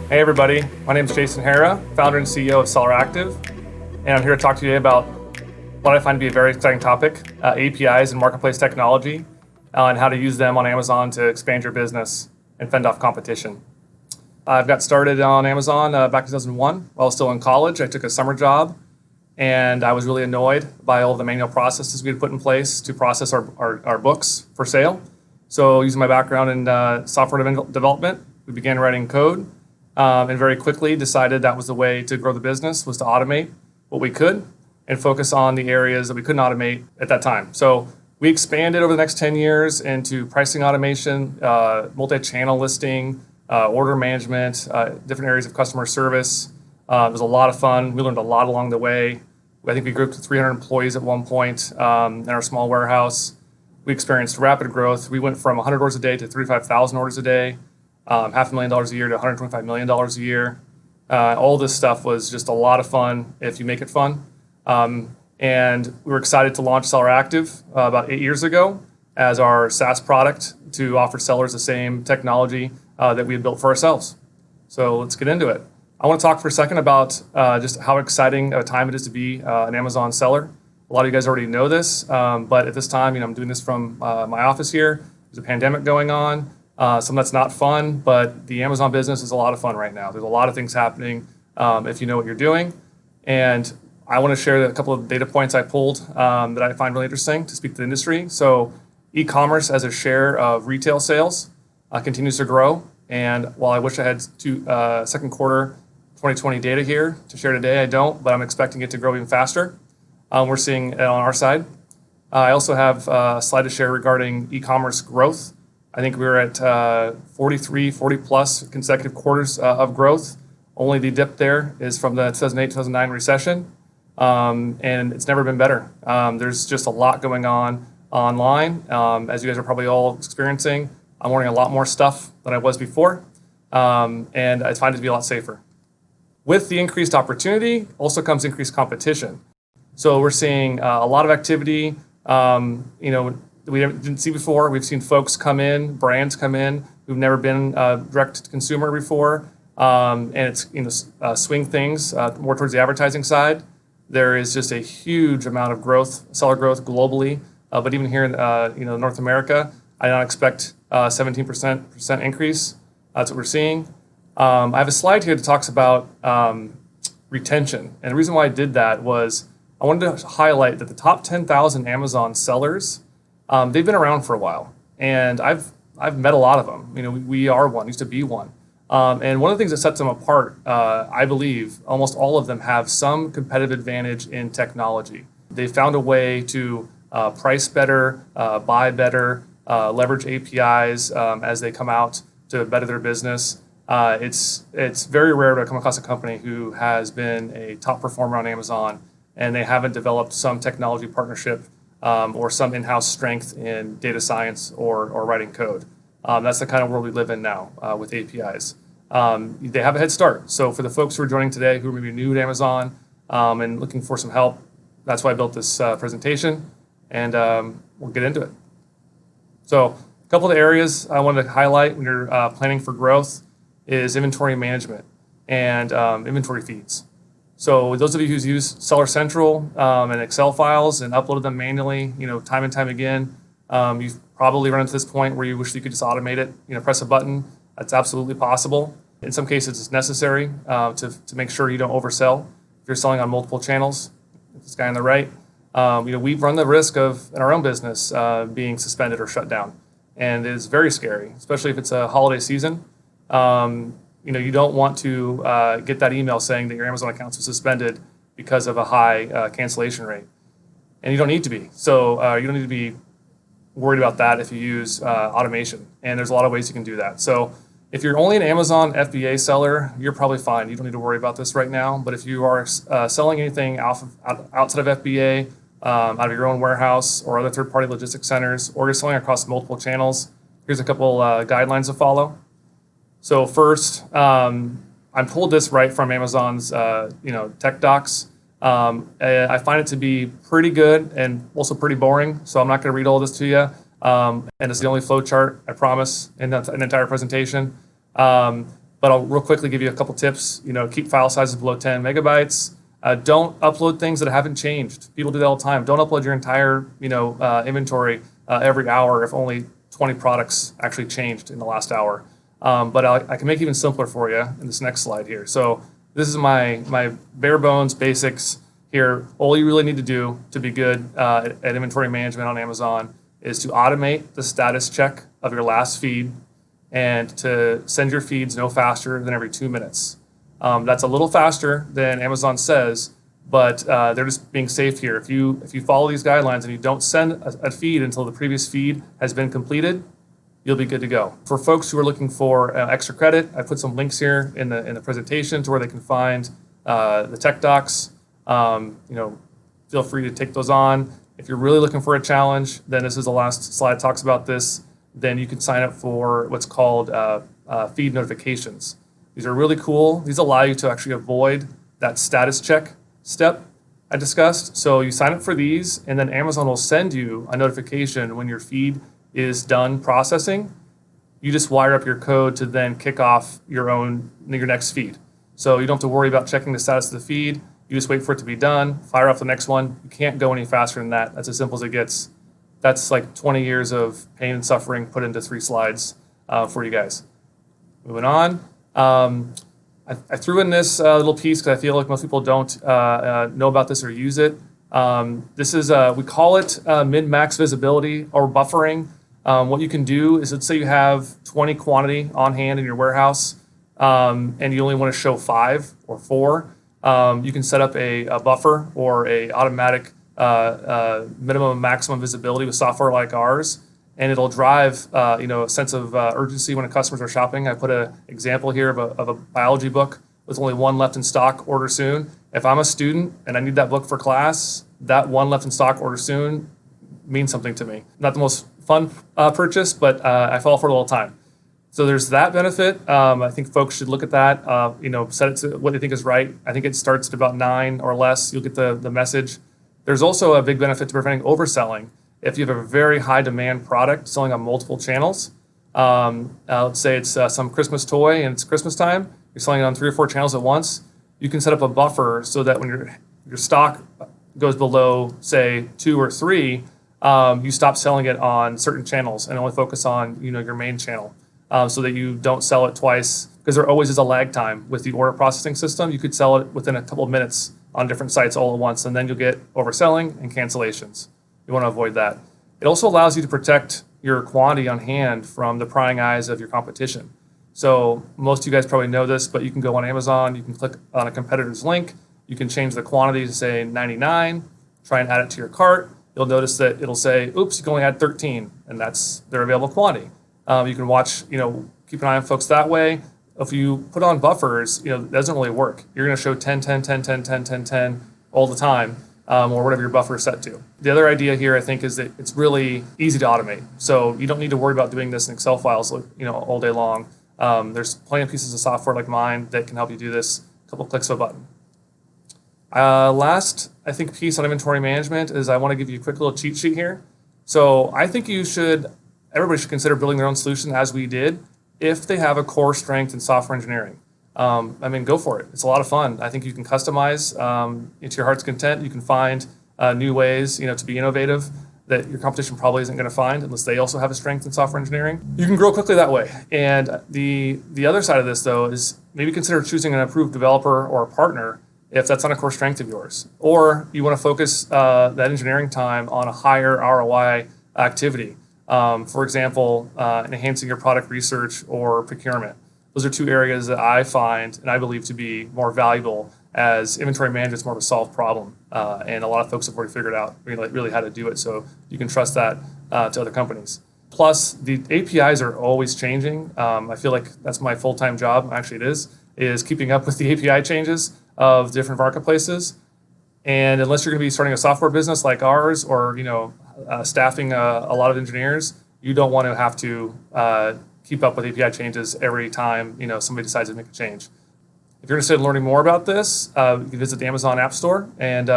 Hey everybody, my name is Jason Hara, founder and CEO of SellerActive, and I'm here to talk to you today about what I find to be a very exciting topic, APIs and marketplace technology, and how to use them on Amazon to expand your business and fend off competition. I've got started on Amazon back in 2001 while still in college. I took a summer job, and I was really annoyed by all the manual processes we had put in place to process our books for sale. So using my background in software development, we began writing code. And very quickly decided that was the way to grow the business, was to automate what we could and focus on the areas that we couldn't automate at that time. So we expanded over the next 10 years into pricing automation, multi-channel listing, order management, different areas of customer service. It was a lot of fun. We learned a lot along the way. I think we grew up to 300 employees at one point in our small warehouse. We experienced rapid growth. We went from 100 orders a day to 35,000 orders a day. $500,000 a year to $125 million a year. All this stuff was just a lot of fun if you make it fun. And we were excited to launch SellerActive about 8 years ago as our SaaS product to offer sellers the same technology that we had built for ourselves. So let's get into it. I want to talk for a second about just how exciting a time it is to be an Amazon seller. A lot of you guys already know this, but at this time, I'm doing this from my office here. There's a pandemic going on. Some that's not fun, but the Amazon business is a lot of fun right now. There's a lot of things happening if you know what you're doing. And I want to share a couple of data points I pulled that I find really interesting to speak to the industry. So e-commerce as a share of retail sales continues to grow. And while I wish I had second quarter 2020 data here to share today, I don't, but I'm expecting it to grow even faster. We're seeing it on our side. I also have a slide to share regarding e-commerce growth. I think we were at 40 plus consecutive quarters of growth. Only the dip there is from the 2008-2009 recession, and it's never been better. There's just a lot going on online, as you guys are probably all experiencing. I'm ordering a lot more stuff than I was before, and I find it to be a lot safer. With the increased opportunity also comes increased competition. So we're seeing a lot of activity, we didn't see before. We've seen folks come in, brands come in who've never been direct to consumer before, and it's swing things more towards the advertising side. There is just a huge amount of growth, seller growth globally, but even here in North America, I don't expect 17% increase. That's what we're seeing. I have a slide here that talks about retention, and the reason why I did that was I wanted to highlight that the top 10,000 Amazon sellers. They've been around for a while, and I've met a lot of them. We are one, used to be one. And one of the things that sets them apart, I believe, almost all of them have some competitive advantage in technology. They found a way to price better, buy better, leverage APIs as they come out to better their business. It's very rare to come across a company who has been a top performer on Amazon and they haven't developed some technology partnership or some in-house strength in data science or writing code. That's the kind of world we live in now with APIs. They have a head start. So for the folks who are joining today who are maybe new to Amazon and looking for some help, that's why I built this presentation, and we'll get into it. So a couple of the areas I wanted to highlight when you're planning for growth is inventory management and inventory feeds. So those of you who've used Seller Central and Excel files and uploaded them manually, time and time again, you've probably run into this point where you wish you could just automate it. Press a button. That's absolutely possible. In some cases, it's necessary to make sure you don't oversell. If you're selling on multiple channels, this guy on the right, we've run the risk of in our own business being suspended or shut down, and it is very scary, especially if it's a holiday season. You don't want to get that email saying that your Amazon account is suspended because of a high cancellation rate. And you don't need to be. So you don't need to be worried about that if you use automation. And there's a lot of ways you can do that. So if you're only an Amazon FBA seller, you're probably fine. You don't need to worry about this right now. But if you are selling anything outside of FBA, out of your own warehouse or other third-party logistics centers, or you're selling across multiple channels, here's a couple guidelines to follow. So first, I pulled this right from Amazon's tech docs. I find it to be pretty good and also pretty boring, so I'm not going to read all this to you. And it's the only flow chart, I promise, in an entire presentation. but I'll real quickly give you a couple tips. Keep file sizes below 10 megabytes. Don't upload things that haven't changed. People do that all the time. Don't upload your entire, inventory every hour if only 20 products actually changed in the last hour. But I can make it even simpler for you in this next slide here. So this is my bare bones basics here. All you really need to do to be good at inventory management on Amazon is to automate the status check of your last feed and to send your feeds no faster than every 2 minutes. That's a little faster than Amazon says, but they're just being safe here. If you follow these guidelines and you don't send a feed until the previous feed has been completed, you'll be good to go. For folks who are looking for extra credit, I put some links here in the presentation to where they can find the tech docs. Feel free to take those on. If you're really looking for a challenge, then this is the last slide that talks about this. Then you can sign up for what's called feed notifications. These are really cool. These allow you to actually avoid that status check step I discussed. So you sign up for these, and then Amazon will send you a notification when your feed is done processing. You just wire up your code to then kick off your next feed. So you don't have to worry about checking the status of the feed. You just wait for it to be done, fire off the next one. You can't go any faster than that. That's as simple as it gets. That's like 20 years of pain and suffering put into 3 slides for you guys. Moving on. I threw in this little piece because I feel like most people don't know about this or use it. This is, we call it min-max visibility or buffering. What you can do is, let's say you have 20 quantity on hand in your warehouse and you only want to show 5 or 4. You can set up a buffer or a automatic minimum and maximum visibility with software like ours, and it'll drive a sense of urgency when customers are shopping. I put an example here of a biology book with only 1 left in stock, order soon. If I'm a student and I need that book for class, that 1 left in stock, order soon means something to me. Not the most fun purchase, but I fall for it all the time. So there's that benefit. I think folks should look at that, set it to what they think is right. I think it starts at about 9 or less. You'll get the message. There's also a big benefit to preventing overselling. If you have a very high demand product selling on multiple channels, let's say it's some Christmas toy and it's Christmas time, you're selling it on 3 or 4 channels at once, you can set up a buffer so that when your stock goes below, say, 2 or 3, you stop selling it on certain channels and only focus on your main channel. So that you don't sell it twice, because there always is a lag time with the order processing system. You could sell it within a couple of minutes on different sites all at once, and then you'll get overselling and cancellations. You want to avoid that. It also allows you to protect your quantity on hand from the prying eyes of your competition. So most of you guys probably know this, but you can go on Amazon, you can click on a competitor's link, you can change the quantity to say 99, try and add it to your cart. You'll notice that it'll say, oops, you can only add 13, and that's their available quantity. You can watch, keep an eye on folks that way. If you put on buffers, it doesn't really work. You're going to show 10, 10, 10, 10, 10, 10, 10 all the time, or whatever your buffer is set to. The other idea here, I think, is that it's really easy to automate. So you don't need to worry about doing this in Excel files, all day long. There's plenty of pieces of software like mine that can help you do this. A couple clicks of a button. Last, I think, piece on inventory management is I want to give you a quick little cheat sheet here. So I think everybody should consider building their own solution, as we did, if they have a core strength in software engineering. Go for it. It's a lot of fun. I think you can customize to your heart's content. You can find new ways, to be innovative that your competition probably isn't going to find unless they also have a strength in software engineering. You can grow quickly that way. And the other side of this, though, is maybe consider choosing an approved developer or a partner if that's not a core strength of yours. Or you want to focus that engineering time on a higher ROI activity. For example, enhancing your product research or procurement. Those are 2 areas that I find and I believe to be more valuable, as inventory management is more of a solved problem. And a lot of folks have already figured out really how to do it, so you can trust that to other companies. Plus, the APIs are always changing. I feel like that's my full-time job, actually it is keeping up with the API changes of different marketplaces. And unless you're going to be starting a software business like ours, or staffing a lot of engineers, you don't want to have to keep up with API changes every time somebody decides to make a change. If you're interested in learning more about this, you can visit the Amazon App Store and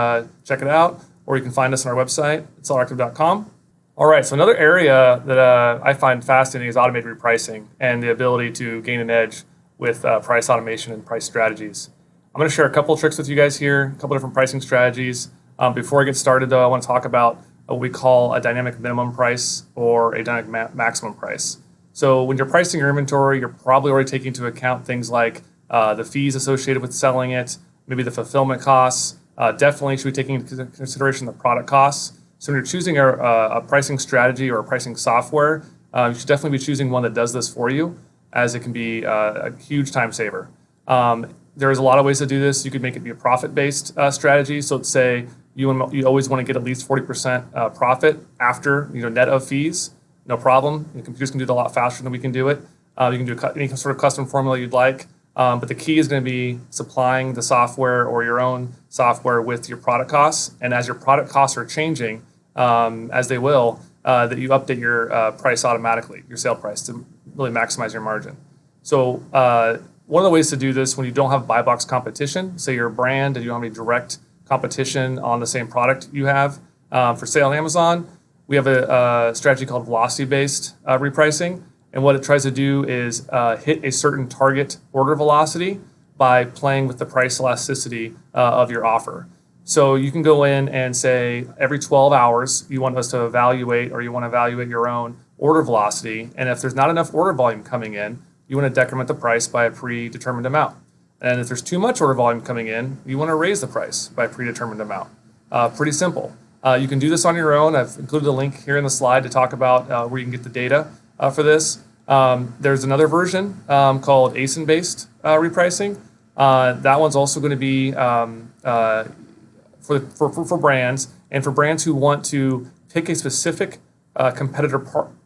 check it out, or you can find us on our website at SellerActive.com. All right, so another area that I find fascinating is automated repricing and the ability to gain an edge with price automation and price strategies. I'm going to share a couple of tricks with you guys here, a couple different pricing strategies. Before I get started, though, I want to talk about what we call a dynamic minimum price or a dynamic maximum price. So when you're pricing your inventory, you're probably already taking into account things like the fees associated with selling it, maybe the fulfillment costs. Definitely should be taking into consideration the product costs. So when you're choosing a pricing strategy or a pricing software, you should definitely be choosing one that does this for you, as it can be a huge time saver. There's a lot of ways to do this. You could make it be a profit-based strategy. So let's say you always want to get at least 40% profit after net of fees. No problem. The computers can do it a lot faster than we can do it. You can do any sort of custom formula you'd like. But the key is going to be supplying the software or your own software with your product costs. And as your product costs are changing, as they will, that you update your price automatically, your sale price, to really maximize your margin. So one of the ways to do this when you don't have buy box competition, say you're a brand and you don't have any direct competition on the same product you have for sale on Amazon, we have a strategy called velocity-based repricing. And what it tries to do is hit a certain target order velocity by playing with the price elasticity of your offer. So you can go in and say every 12 hours you want us to evaluate, or you want to evaluate your own order velocity. And if there's not enough order volume coming in, you want to decrement the price by a predetermined amount. And if there's too much order volume coming in, you want to raise the price by a predetermined amount. Pretty simple. You can do this on your own. I've included a link here in the slide to talk about where you can get the data for this. There's another version called ASIN-based repricing. That one's also going to be for brands, and for brands who want to pick a specific competitor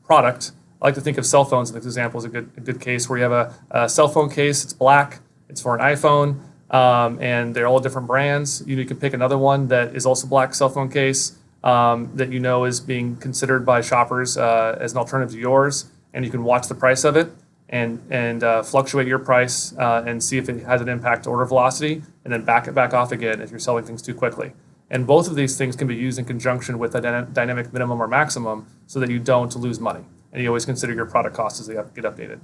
product. I like to think of cell phones as an example, is a good case where you have a cell phone case. It's black. It's for an iPhone, and they're all different brands. You can pick another one that is also black cell phone case that is being considered by shoppers as an alternative to yours, and you can watch the price of it and fluctuate your price and see if it has an impact to order velocity, and then back it back off again if you're selling things too quickly. And both of these things can be used in conjunction with a dynamic minimum or maximum so that you don't lose money. And you always consider your product costs as they get updated.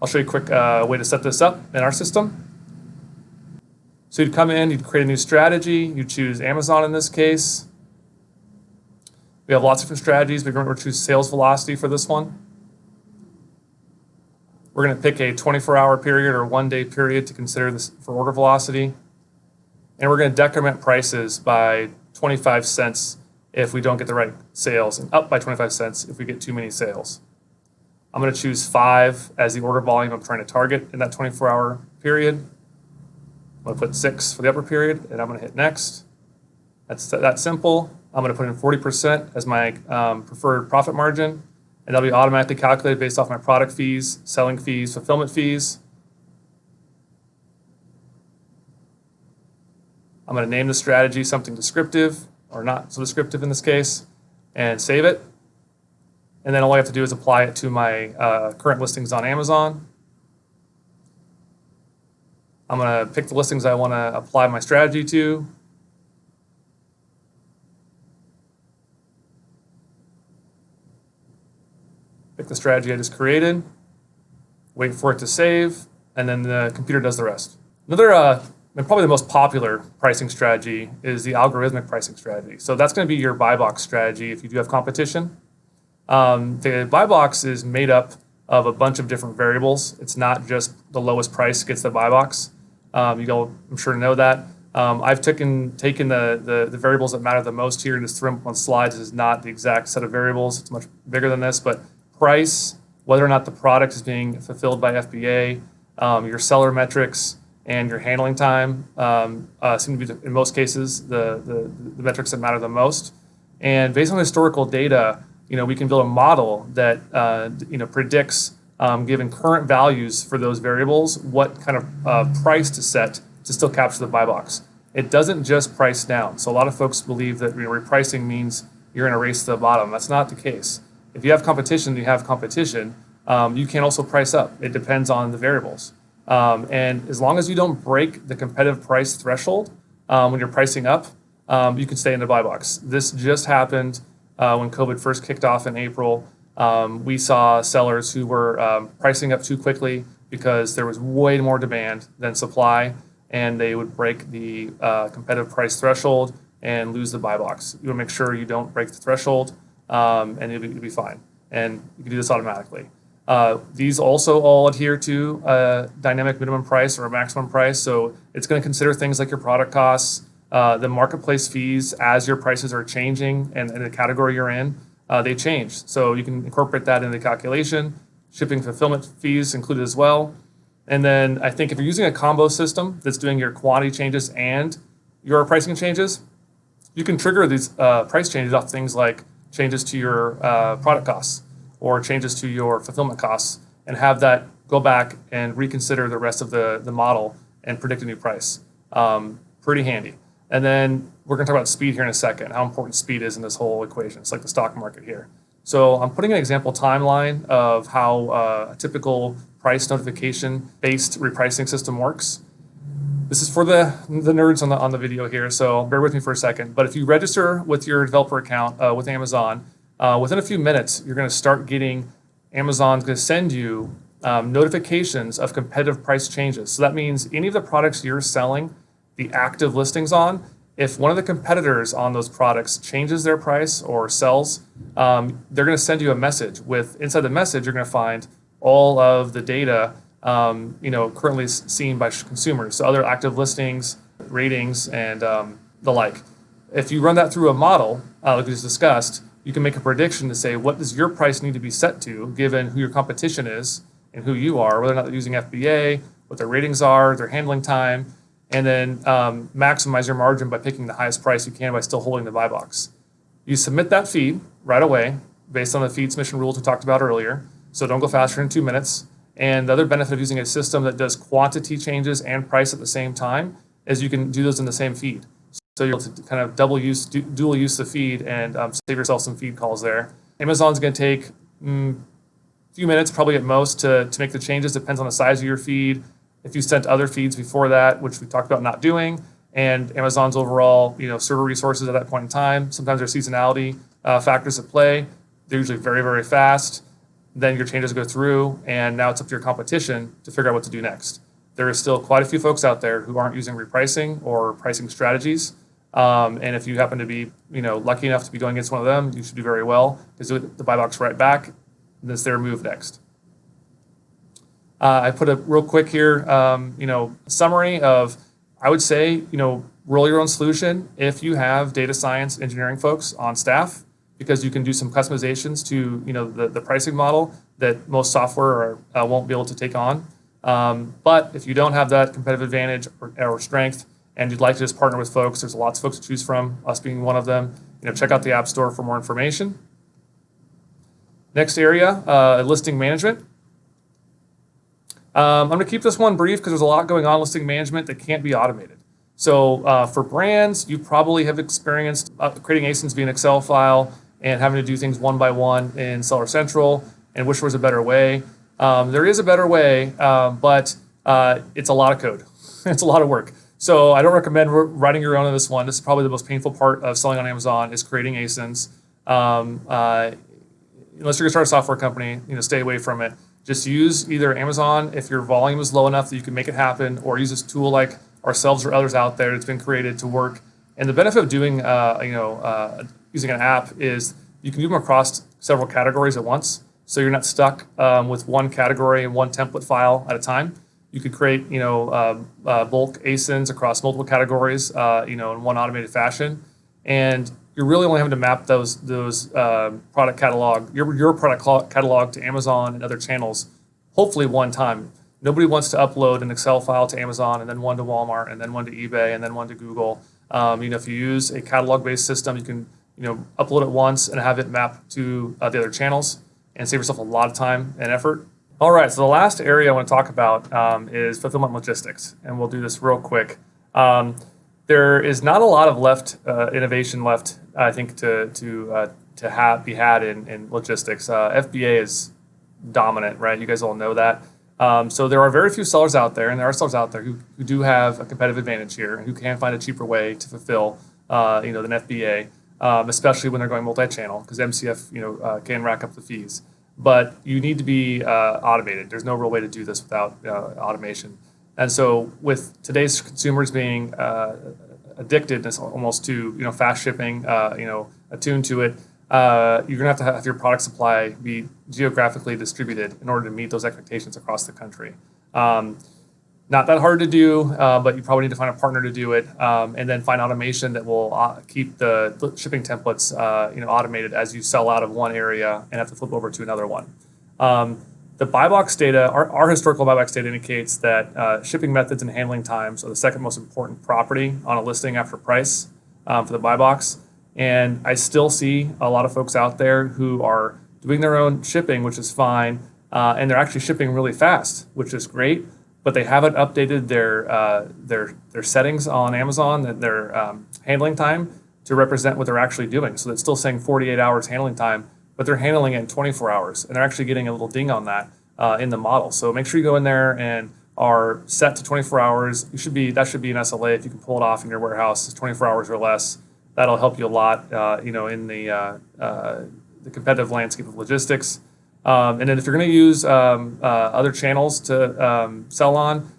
I'll show you a quick way to set this up in our system. So you'd come in, you'd create a new strategy, you'd choose Amazon in this case. We have lots of different strategies, but we're going to choose sales velocity for this one. We're going to pick a 24-hour period or one-day period to consider this for order velocity. And we're going to decrement prices by 25 cents if we don't get the right sales, and up by 25 cents if we get too many sales. I'm going to choose 5 as the order volume I'm trying to target in that 24-hour period. I'm going to put 6 for the upper period, and I'm going to hit next. That's that simple. I'm going to put in 40% as my preferred profit margin, and that'll be automatically calculated based off my product fees, selling fees, fulfillment fees. I'm going to name the strategy something descriptive, or not so descriptive in this case, and save it. And then all I have to do is apply it to my current listings on Amazon. I'm going to pick the listings I want to apply my strategy to. Pick the strategy I just created, wait for it to save, and then the computer does the rest. Another, and probably the most popular pricing strategy is the algorithmic pricing strategy. So that's going to be your buy box strategy if you do have competition. The buy box is made up of a bunch of different variables. It's not just the lowest price gets the buy box. I'm sure to know that. I've taken the variables that matter the most here and just threw them on slides. This is not the exact set of variables. It's much bigger than this, but price, whether or not the product is being fulfilled by FBA, your seller metrics, and your handling time seem to be, in most cases, the metrics that matter the most. And based on historical data, we can build a model that predicts, given current values for those variables, what kind of price to set to still capture the buy box. It doesn't just price down. So a lot of folks believe that repricing means you're in a race to the bottom. That's not the case. If you have competition, you have competition. You can also price up. It depends on the variables. And as long as you don't break the competitive price threshold when you're pricing up, you can stay in the buy box. This just happened when COVID first kicked off in April. We saw sellers who were pricing up too quickly because there was way more demand than supply, and they would break the competitive price threshold and lose the buy box. You want to make sure you don't break the threshold, and you'll be fine. And you can do this automatically. These also all adhere to a dynamic minimum price or a maximum price. So it's going to consider things like your product costs, the marketplace fees as your prices are changing and the category you're in, they change. So you can incorporate that in the calculation. Shipping fulfillment fees included as well. And then I think if you're using a combo system that's doing your quantity changes and your pricing changes, you can trigger these price changes off things like changes to your product costs or changes to your fulfillment costs, and have that go back and reconsider the rest of the model and predict a new price. Pretty handy. And then we're going to talk about speed here in a second, how important speed is in this whole equation. It's like the stock market here. So I'm putting an example timeline of how a typical price notification-based repricing system works. This is for the nerds on the video here, so bear with me for a second. But if you register with your developer account with Amazon, within a few minutes, you're going to start getting, Amazon's going to send you notifications of competitive price changes. So that means any of the products you're selling the active listings on, if one of the competitors on those products changes their price or sells, they're going to send you a message with, inside the message, you're going to find all of the data currently seen by consumers. So other active listings, ratings, and the like. If you run that through a model, like we just discussed, you can make a prediction to say, what does your price need to be set to, given who your competition is and who you are, whether or not they're using FBA, what their ratings are, their handling time, and then maximize your margin by picking the highest price you can by still holding the buy box. You submit that feed right away based on the feed submission rules we talked about earlier, so don't go faster than 2 minutes. And the other benefit of using a system that does quantity changes and price at the same time is you can do those in the same feed. So you're able to kind of dual use the feed and save yourself some feed calls there. Amazon's going to take a few minutes, probably at most, to make the changes. Depends on the size of your feed. If you sent other feeds before that, which we talked about not doing, and Amazon's overall server resources at that point in time, sometimes there's seasonality factors at play. They're usually very, very fast. Then your changes go through, and now it's up to your competition to figure out what to do next. There is still quite a few folks out there who aren't using repricing or pricing strategies. And if you happen to be lucky enough to be going against one of them, you should do very well, because the buy box right back, and it's their move next. I put a real quick here, summary of, I would say, roll your own solution if you have data science engineering folks on staff, because you can do some customizations to the pricing model that most software won't be able to take on. But if you don't have that competitive advantage or strength, and you'd like to just partner with folks, there's lots of folks to choose from, us being one of them. Check out the App Store for more information. Next area, listing management. I'm going to keep this one brief because there's a lot going on in listing management that can't be automated. So for brands, you probably have experienced creating ASINs via an Excel file and having to do things one by one in Seller Central, and wish there was a better way. There is a better way, but it's a lot of code. It's a lot of work. So I don't recommend writing your own on this one. This is probably the most painful part of selling on Amazon, is creating ASINs. Unless you're going to start a software company, stay away from it. Just use either Amazon if your volume is low enough that you can make it happen, or use this tool like ourselves or others out there that's been created to work. And the benefit of doing, using an app is you can do them across several categories at once. So you're not stuck with one category and one template file at a time. You could create, bulk ASINs across multiple categories, in one automated fashion. And you're really only having to map those product catalog, your product catalog to Amazon and other channels, hopefully one time. Nobody wants to upload an Excel file to Amazon and then one to Walmart and then one to eBay and then one to Google. If you use a catalog-based system, you can upload it once and have it map to the other channels and save yourself a lot of time and effort. All right, so the last area I want to talk about is fulfillment logistics, and we'll do this real quick. There is not a lot of innovation left, I think, to be had in logistics. FBA is dominant, right? You guys all know that. So there are very few sellers out there, and there are sellers out there who do have a competitive advantage here, and who can find a cheaper way to fulfill, than FBA, especially when they're going multi-channel, because MCF, can rack up the fees. but you need to be automated. There's no real way to do this without automation. And so with today's consumers being addicted almost to fast shipping, attuned to it, you're gonna have to have your product supply be geographically distributed in order to meet those expectations across the country. Not that hard to do, but you probably need to find a partner to do it, and then find automation that will keep the shipping templates automated as you sell out of one area and have to flip over to another one. The buy box data, our historical buy box data indicates that shipping methods and handling times are the second most important property on a listing after price for the buy box. And I still see a lot of folks out there who are doing their own shipping, which is fine, and they're actually shipping really fast, which is great. But they haven't updated their settings on Amazon, their handling time, to represent what they're actually doing. So it's still saying 48 hours handling time, but they're handling it in 24 hours, and they're actually getting a little ding on that in the model. So make sure you go in there and are set to 24 hours. That should be an SLA if you can pull it off in your warehouse. It's 24 hours or less. That'll help you a lot, in the competitive landscape of logistics. And then if you're going to use other channels to sell on,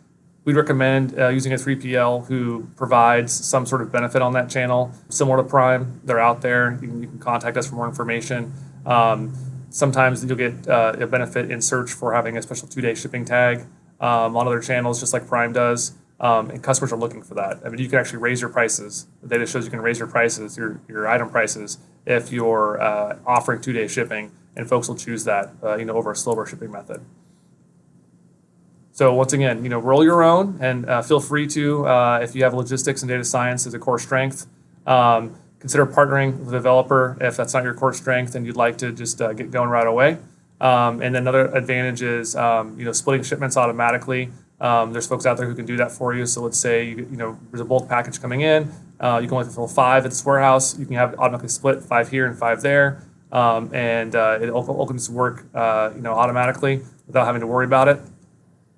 we'd recommend using a 3PL who provides some sort of benefit on that channel, similar to Prime. They're out there. You can contact us for more information. Sometimes you'll get a benefit in search for having a special 2-day shipping tag on other channels, just like Prime does. And customers are looking for that. I mean, you can actually raise your prices. The data shows you can raise your prices, your item prices, if you're offering 2-day shipping. And folks will choose that, over a slower shipping method. So once again, roll your own, and feel free to, if you have logistics and data science as a core strength, consider partnering with a developer if that's not your core strength and you'd like to just get going right away. And then another advantage is, splitting shipments automatically. There's folks out there who can do that for you. So let's say there's a bulk package coming in, you can only fulfill 5 at this warehouse. You can have it automatically split 5 here and 5 there. And it opens to work, automatically without having to worry about it.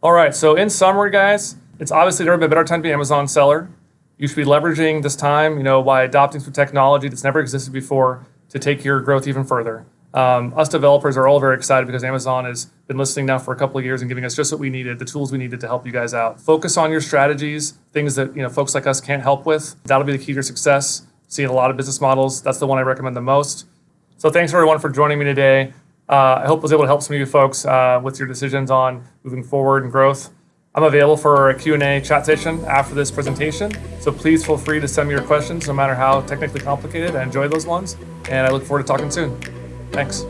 All right, so in summary, guys, it's obviously never been a better time to be an Amazon seller. You should be leveraging this time, by adopting some technology that's never existed before to take your growth even further. Us developers are all very excited because Amazon has been listening now for a couple of years and giving us just what we needed, the tools we needed to help you guys out. Focus on your strategies, things that folks like us can't help with. That'll be the key to your success. Seeing a lot of business models, that's the one I recommend the most. So thanks everyone for joining me today. I hope I was able to help some of you folks with your decisions on moving forward and growth. I'm available for a Q&A chat session after this presentation, so please feel free to send me your questions, no matter how technically complicated. I enjoy those ones, and I look forward to talking soon. Thanks.